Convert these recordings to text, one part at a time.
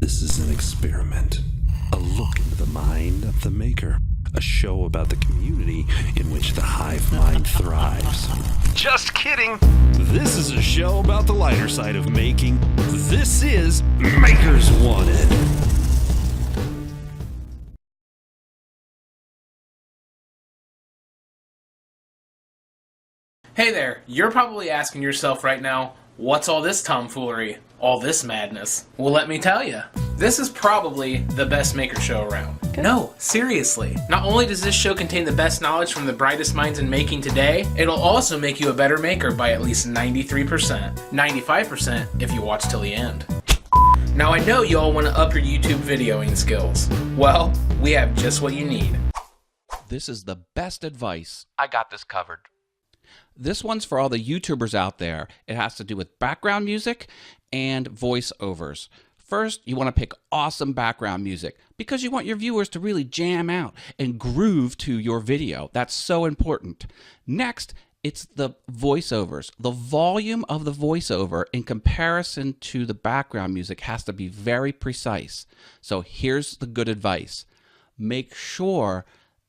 This is an experiment, a look into the mind of the maker, a show about the community in which the hive mind thrives. Just kidding! This is a show about the lighter side of making. This is Makers Wanted. Hey there, you're probably asking yourself right now, what's all this tomfoolery? All this madness? Well, let me tell you. This is probably the best maker show around. No, seriously. Not only does this show contain the best knowledge from the brightest minds in making today, it'll also make you a better maker by at least 93%. 95% if you watch till the end. Now I know you all want to up your YouTube videoing skills. Well, we have just what you need. This is the best advice. I got this covered. This one's for all the YouTubers out there. It has to do with background music and voiceovers. First, you want to pick awesome background music because you want your viewers to really jam out and groove to your video. That's so important. Next, it's the voiceovers. The volume of the voiceover in comparison to the background music has to be very precise. So here's the good advice. Make sure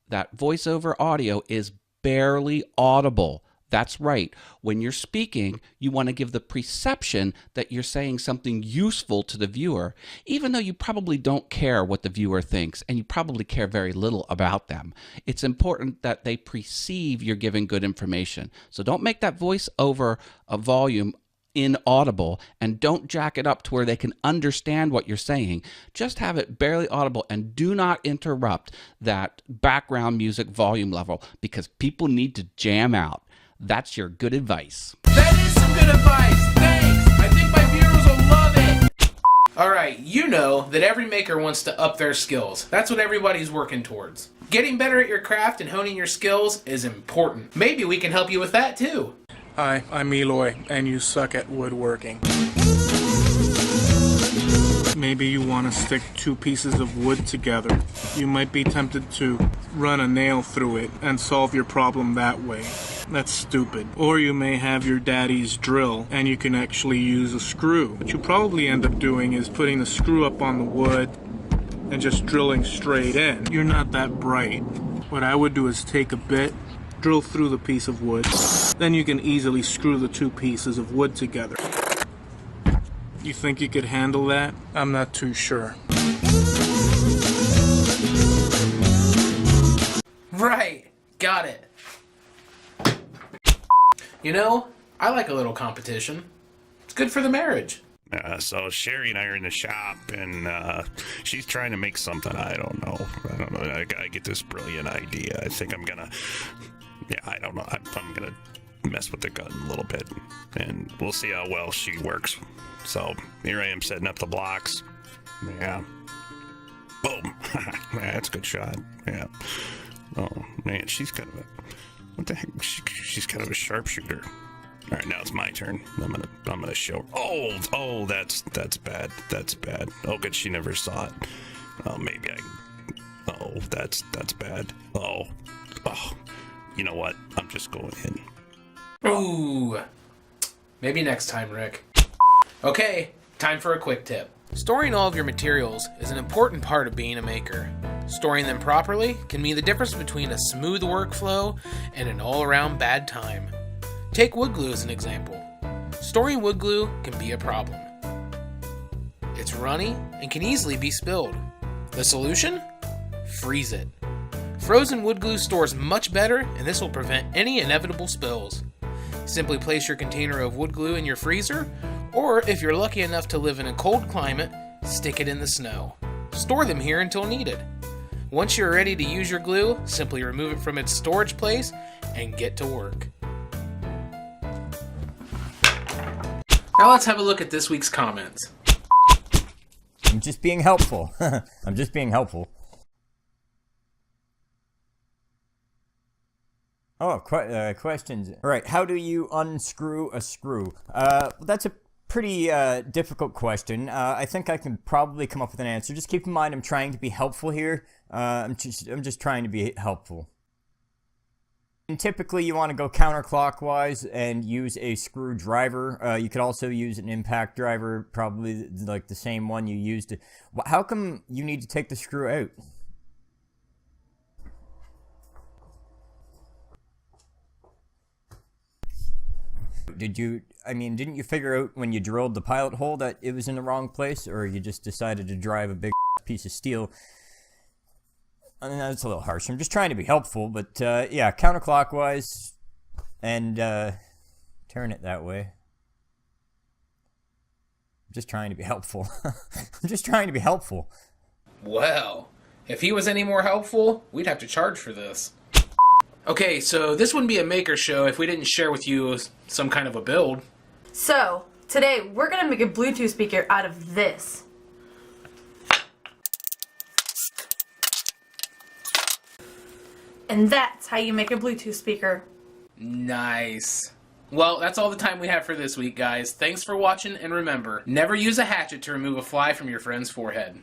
that voiceover audio is barely audible. That's right. When you're speaking, you want to give the perception that you're saying something useful to the viewer, even though you probably don't care what the viewer thinks, and you probably care very little about them. It's important that they perceive you're giving good information. So don't make that voice over a volume inaudible, and don't jack it up to where they can understand what you're saying. Just have it barely audible, and do not interrupt that background music volume level because people need to jam out. That's your good advice. That is some good advice. Thanks. I think my viewers will love it. Alright, you know that every maker wants to up their skills. That's what everybody's working towards. Getting better at your craft and honing your skills is important. Maybe we can help you with that too. Hi, I'm Eloy, and you suck at woodworking. Maybe you want to stick two pieces of wood together. You might be tempted to run a nail through it and solve your problem that way. That's stupid. Or you may have your daddy's drill and you can actually use a screw. What you probably end up doing is putting the screw up on the wood and just drilling straight in. You're not that bright. What I would do is take a bit, drill through the piece of wood, then you can easily screw the two pieces of wood together. You think you could handle that? I'm not too sure. Right. Got it. You know, I like a little competition. It's good for the marriage. So Sherry and I are in the shop, and she's trying to make something. I don't know. I get this brilliant idea. I think I'm gonna. Yeah, I don't know. I'm gonna mess with the gun a little bit, and we'll see how well she works. So here I am setting up the blocks. Yeah. Boom. Yeah, that's a good shot. Yeah. Oh man, she's kind of a. What the heck? She's kind of a sharpshooter. All right, now it's my turn. I'm gonna show her. Oh, that's bad. That's bad. Oh, good, she never saw it. Oh, maybe I. Oh, that's bad. Oh. You know what? I'm just going in. Ooh. Maybe next time, Rick. Okay, time for a quick tip. Storing all of your materials is an important part of being a maker. Storing them properly can mean the difference between a smooth workflow and an all-around bad time. Take wood glue as an example. Storing wood glue can be a problem. It's runny and can easily be spilled. The solution? Freeze it. Frozen wood glue stores much better, and this will prevent any inevitable spills. Simply place your container of wood glue in your freezer, or if you're lucky enough to live in a cold climate, stick it in the snow. Store them here until needed. Once you're ready to use your glue, simply remove it from its storage place and get to work. Now let's have a look at this week's comments. I'm just being helpful. I'm just being helpful. Oh, questions. All right, how do you unscrew a screw? That's a pretty difficult question. I think I can probably come up with an answer. Just keep in mind I'm trying to be helpful here. I'm just trying to be helpful. And typically you want to go counterclockwise and use a screwdriver. You could also use an impact driver, probably like the same one you used. How come you need to take the screw out? Didn't you figure out when you drilled the pilot hole that it was in the wrong place, or you just decided to drive a big piece of steel? I mean, that's a little harsh. I'm just trying to be helpful, but yeah, counterclockwise and turn it that way. I'm just trying to be helpful. I'm just trying to be helpful. Well, if he was any more helpful, we'd have to charge for this. Okay, so this wouldn't be a maker show if we didn't share with you some kind of a build. So, today we're gonna make a Bluetooth speaker out of this. And that's how you make a Bluetooth speaker. Nice. Well, that's all the time we have for this week, guys. Thanks for watching, and remember, never use a hatchet to remove a fly from your friend's forehead.